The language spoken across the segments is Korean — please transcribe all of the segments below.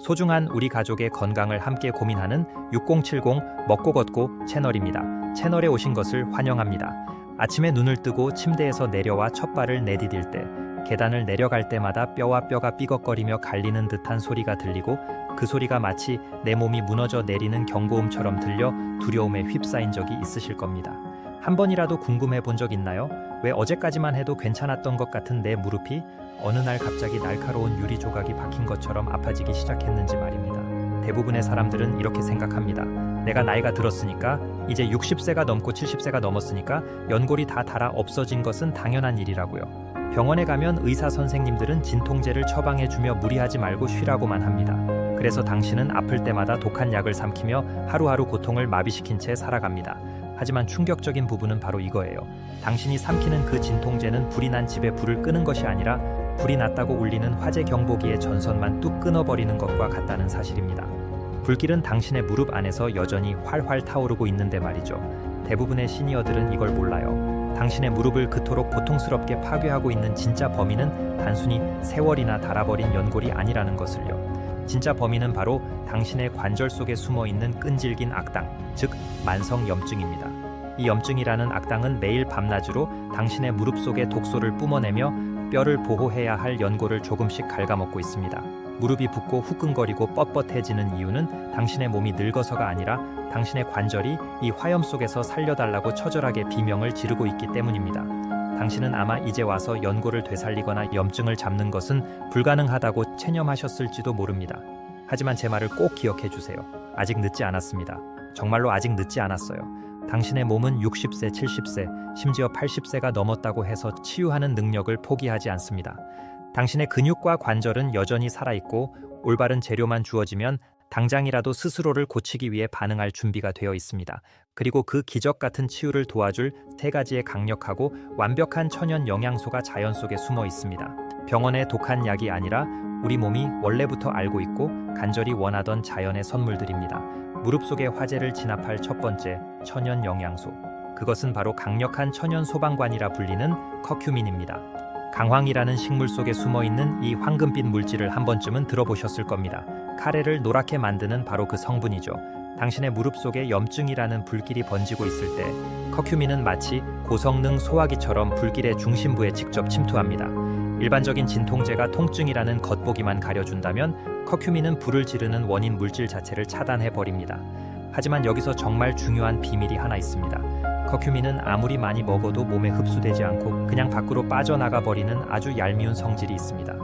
소중한 우리 가족의 건강을 함께 고민하는 6070 먹고 걷고 채널입니다. 채널에 오신 것을 환영합니다. 아침에 눈을 뜨고 침대에서 내려와 첫 발을 내디딜 때, 계단을 내려갈 때마다 뼈와 뼈가 삐걱거리며 갈리는 듯한 소리가 들리고 그 소리가 마치 내 몸이 무너져 내리는 경고음처럼 들려 두려움에 휩싸인 적이 있으실 겁니다. 한 번이라도 궁금해 본 적 있나요? 왜 어제까지만 해도 괜찮았던 것 같은 내 무릎이 어느 날 갑자기 날카로운 유리 조각이 박힌 것처럼 아파지기 시작했는지 말입니다. 대부분의 사람들은 이렇게 생각합니다. 내가 나이가 들었으니까, 이제 60세가 넘고 70세가 넘었으니까 연골이 다 닳아 없어진 것은 당연한 일이라고요. 병원에 가면 의사 선생님들은 진통제를 처방해주며 무리하지 말고 쉬라고만 합니다. 그래서 당신은 아플 때마다 독한 약을 삼키며 하루하루 고통을 마비시킨 채 살아갑니다. 하지만 충격적인 부분은 바로 이거예요. 당신이 삼키는 그 진통제는 불이 난 집에 불을 끄는 것이 아니라 불이 났다고 울리는 화재 경보기의 전선만 뚝 끊어버리는 것과 같다는 사실입니다. 불길은 당신의 무릎 안에서 여전히 활활 타오르고 있는데 말이죠. 대부분의 시니어들은 이걸 몰라요. 당신의 무릎을 그토록 고통스럽게 파괴하고 있는 진짜 범인은 단순히 세월이나 닳아버린 연골이 아니라는 것을요. 진짜 범인은 바로 당신의 관절 속에 숨어있는 끈질긴 악당, 즉 만성염증입니다. 이 염증이라는 악당은 매일 밤낮으로 당신의 무릎 속의 독소를 뿜어내며 뼈를 보호해야 할 연골을 조금씩 갉아먹고 있습니다. 무릎이 붓고 후끈거리고 뻣뻣해지는 이유는 당신의 몸이 늙어서가 아니라 당신의 관절이 이 화염 속에서 살려달라고 처절하게 비명을 지르고 있기 때문입니다. 당신은 아마 이제 와서 연골을 되살리거나 염증을 잡는 것은 불가능하다고 체념하셨을지도 모릅니다. 하지만 제 말을 꼭 기억해 주세요. 아직 늦지 않았습니다. 정말로 아직 늦지 않았어요. 당신의 몸은 60세, 70세, 심지어 80세가 넘었다고 해서 치유하는 능력을 포기하지 않습니다. 당신의 근육과 관절은 여전히 살아있고 올바른 재료만 주어지면 당장이라도 스스로를 고치기 위해 반응할 준비가 되어 있습니다. 그리고 그 기적 같은 치유를 도와줄 3가지의 강력하고 완벽한 천연 영양소가 자연 속에 숨어 있습니다. 병원의 독한 약이 아니라 우리 몸이 원래부터 알고 있고 간절히 원하던 자연의 선물들입니다. 무릎 속의 화재를 진압할 첫 번째 천연 영양소. 그것은 바로 강력한 천연 소방관이라 불리는 커큐민입니다. 강황이라는 식물 속에 숨어있는 이 황금빛 물질을 한 번쯤은 들어보셨을 겁니다. 카레를 노랗게 만드는 바로 그 성분이죠. 당신의 무릎 속에 염증이라는 불길이 번지고 있을 때 커큐민은 마치 고성능 소화기처럼 불길의 중심부에 직접 침투합니다. 일반적인 진통제가 통증이라는 겉보기만 가려준다면 커큐민은 불을 지르는 원인 물질 자체를 차단해버립니다. 하지만 여기서 정말 중요한 비밀이 하나 있습니다. 커큐민은 아무리 많이 먹어도 몸에 흡수되지 않고 그냥 밖으로 빠져나가버리는 아주 얄미운 성질이 있습니다.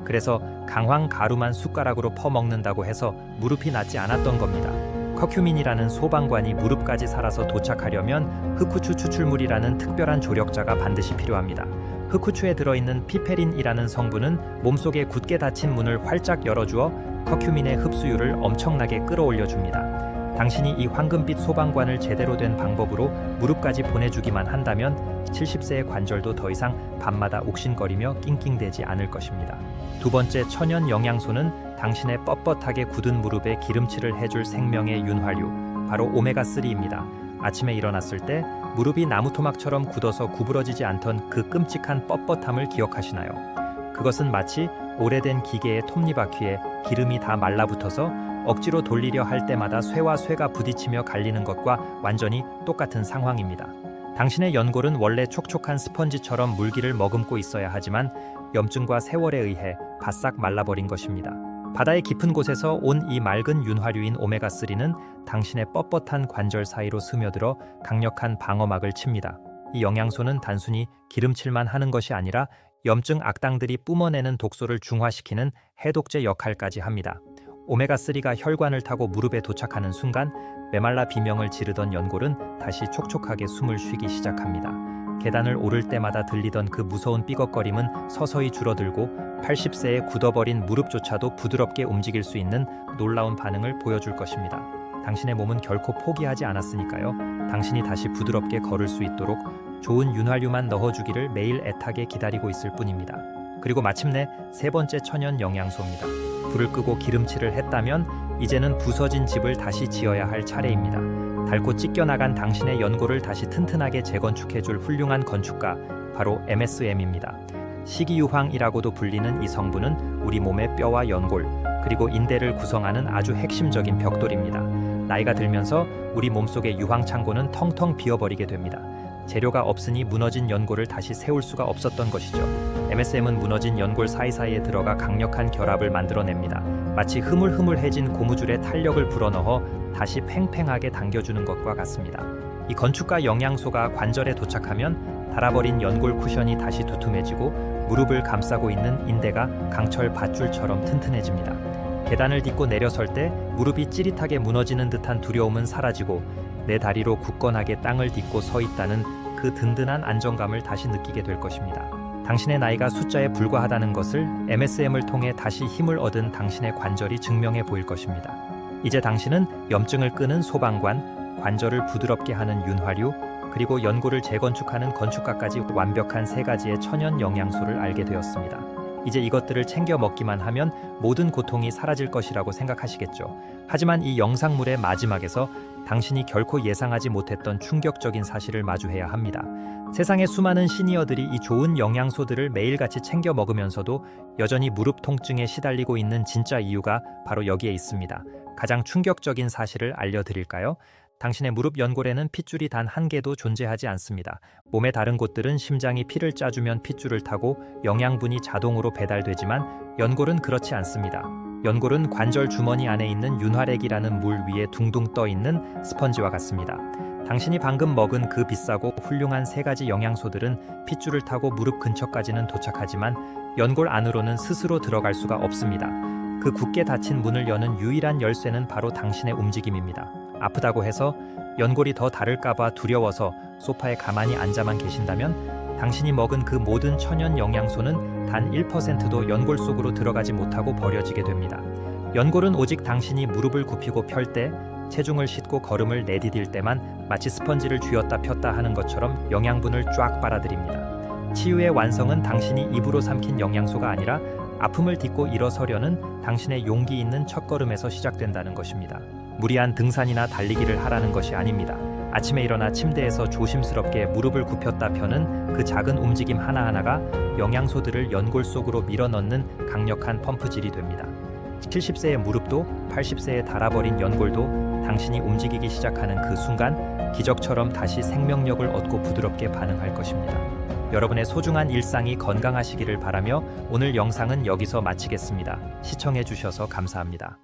그래서 강황 가루만 숟가락으로 퍼먹는다고 해서 무릎이 낫지 않았던 겁니다. 커큐민이라는 소방관이 무릎까지 살아서 도착하려면 흑후추 추출물이라는 특별한 조력자가 반드시 필요합니다. 흑후추에 들어있는 피페린이라는 성분은 몸속에 굳게 닫힌 문을 활짝 열어주어 커큐민의 흡수율을 엄청나게 끌어올려줍니다. 당신이 이 황금빛 소방관을 제대로 된 방법으로 무릎까지 보내주기만 한다면 70세의 관절도 더 이상 밤마다 옥신거리며 낑낑대지 않을 것입니다. 두 번째 천연 영양소는 당신의 뻣뻣하게 굳은 무릎에 기름칠을 해줄 생명의 윤활유, 바로 오메가3입니다. 아침에 일어났을 때 무릎이 나무토막처럼 굳어서 구부러지지 않던 그 끔찍한 뻣뻣함을 기억하시나요? 그것은 마치 오래된 기계의 톱니바퀴에 기름이 다 말라붙어서 억지로 돌리려 할 때마다 쇠와 쇠가 부딪히며 갈리는 것과 완전히 똑같은 상황입니다. 당신의 연골은 원래 촉촉한 스펀지처럼 물기를 머금고 있어야 하지만 염증과 세월에 의해 바싹 말라버린 것입니다. 바다의 깊은 곳에서 온 이 맑은 윤활유인 오메가3는 당신의 뻣뻣한 관절 사이로 스며들어 강력한 방어막을 칩니다. 이 영양소는 단순히 기름칠만 하는 것이 아니라 염증 악당들이 뿜어내는 독소를 중화시키는 해독제 역할까지 합니다. 오메가3가 혈관을 타고 무릎에 도착하는 순간 메말라 비명을 지르던 연골은 다시 촉촉하게 숨을 쉬기 시작합니다. 계단을 오를 때마다 들리던 그 무서운 삐걱거림은 서서히 줄어들고 80세의 굳어버린 무릎조차도 부드럽게 움직일 수 있는 놀라운 반응을 보여줄 것입니다. 당신의 몸은 결코 포기하지 않았으니까요. 당신이 다시 부드럽게 걸을 수 있도록 좋은 윤활유만 넣어주기를 매일 애타게 기다리고 있을 뿐입니다. 그리고 마침내 3번째 천연 영양소입니다. 불을 끄고 기름칠을 했다면 이제는 부서진 집을 다시 지어야 할 차례입니다. 닳고 찢겨나간 당신의 연골을 다시 튼튼하게 재건축해줄 훌륭한 건축가, 바로 MSM입니다. 식이유황이라고도 불리는 이 성분은 우리 몸의 뼈와 연골, 그리고 인대를 구성하는 아주 핵심적인 벽돌입니다. 나이가 들면서 우리 몸속의 유황창고는 텅텅 비어버리게 됩니다. 재료가 없으니 무너진 연골을 다시 세울 수가 없었던 것이죠. MSM은 무너진 연골 사이사이에 들어가 강력한 결합을 만들어냅니다. 마치 흐물흐물해진 고무줄에 탄력을 불어넣어 다시 팽팽하게 당겨주는 것과 같습니다. 이 건축과 영양소가 관절에 도착하면 닳아버린 연골 쿠션이 다시 두툼해지고 무릎을 감싸고 있는 인대가 강철 밧줄처럼 튼튼해집니다. 계단을 딛고 내려설 때 무릎이 찌릿하게 무너지는 듯한 두려움은 사라지고 내 다리로 굳건하게 땅을 딛고 서 있다는 그 든든한 안정감을 다시 느끼게 될 것입니다. 당신의 나이가 숫자에 불과하다는 것을 MSM을 통해 다시 힘을 얻은 당신의 관절이 증명해 보일 것입니다. 이제 당신은 염증을 끄는 소방관, 관절을 부드럽게 하는 윤활유, 그리고 연골을 재건축하는 건축가까지 완벽한 세 가지의 천연 영양소를 알게 되었습니다. 이제 이것들을 챙겨 먹기만 하면 모든 고통이 사라질 것이라고 생각하시겠죠. 하지만 이 영상물의 마지막에서 당신이 결코 예상하지 못했던 충격적인 사실을 마주해야 합니다. 세상의 수많은 시니어들이 이 좋은 영양소들을 매일같이 챙겨 먹으면서도 여전히 무릎 통증에 시달리고 있는 진짜 이유가 바로 여기에 있습니다. 가장 충격적인 사실을 알려드릴까요? 당신의 무릎 연골에는 핏줄이 단 한 개도 존재하지 않습니다. 몸의 다른 곳들은 심장이 피를 짜주면 핏줄을 타고 영양분이 자동으로 배달되지만 연골은 그렇지 않습니다. 연골은 관절 주머니 안에 있는 윤활액이라는 물 위에 둥둥 떠 있는 스펀지와 같습니다. 당신이 방금 먹은 그 비싸고 훌륭한 세 가지 영양소들은 핏줄을 타고 무릎 근처까지는 도착하지만 연골 안으로는 스스로 들어갈 수가 없습니다. 그 굳게 닫힌 문을 여는 유일한 열쇠는 바로 당신의 움직임입니다. 아프다고 해서 연골이 더 다를까봐 두려워서 소파에 가만히 앉아만 계신다면 당신이 먹은 그 모든 천연 영양소는 단 1%도 연골 속으로 들어가지 못하고 버려지게 됩니다. 연골은 오직 당신이 무릎을 굽히고 펼 때, 체중을 싣고 걸음을 내디딜 때만 마치 스펀지를 쥐었다 폈다 하는 것처럼 영양분을 쫙 빨아들입니다. 치유의 완성은 당신이 입으로 삼킨 영양소가 아니라 아픔을 딛고 일어서려는 당신의 용기 있는 첫걸음에서 시작된다는 것입니다. 무리한 등산이나 달리기를 하라는 것이 아닙니다. 아침에 일어나 침대에서 조심스럽게 무릎을 굽혔다 펴는 그 작은 움직임 하나하나가 영양소들을 연골 속으로 밀어넣는 강력한 펌프질이 됩니다. 70세의 무릎도 80세에 닳아버린 연골도 당신이 움직이기 시작하는 그 순간 기적처럼 다시 생명력을 얻고 부드럽게 반응할 것입니다. 여러분의 소중한 일상이 건강하시기를 바라며 오늘 영상은 여기서 마치겠습니다. 시청해 주셔서 감사합니다.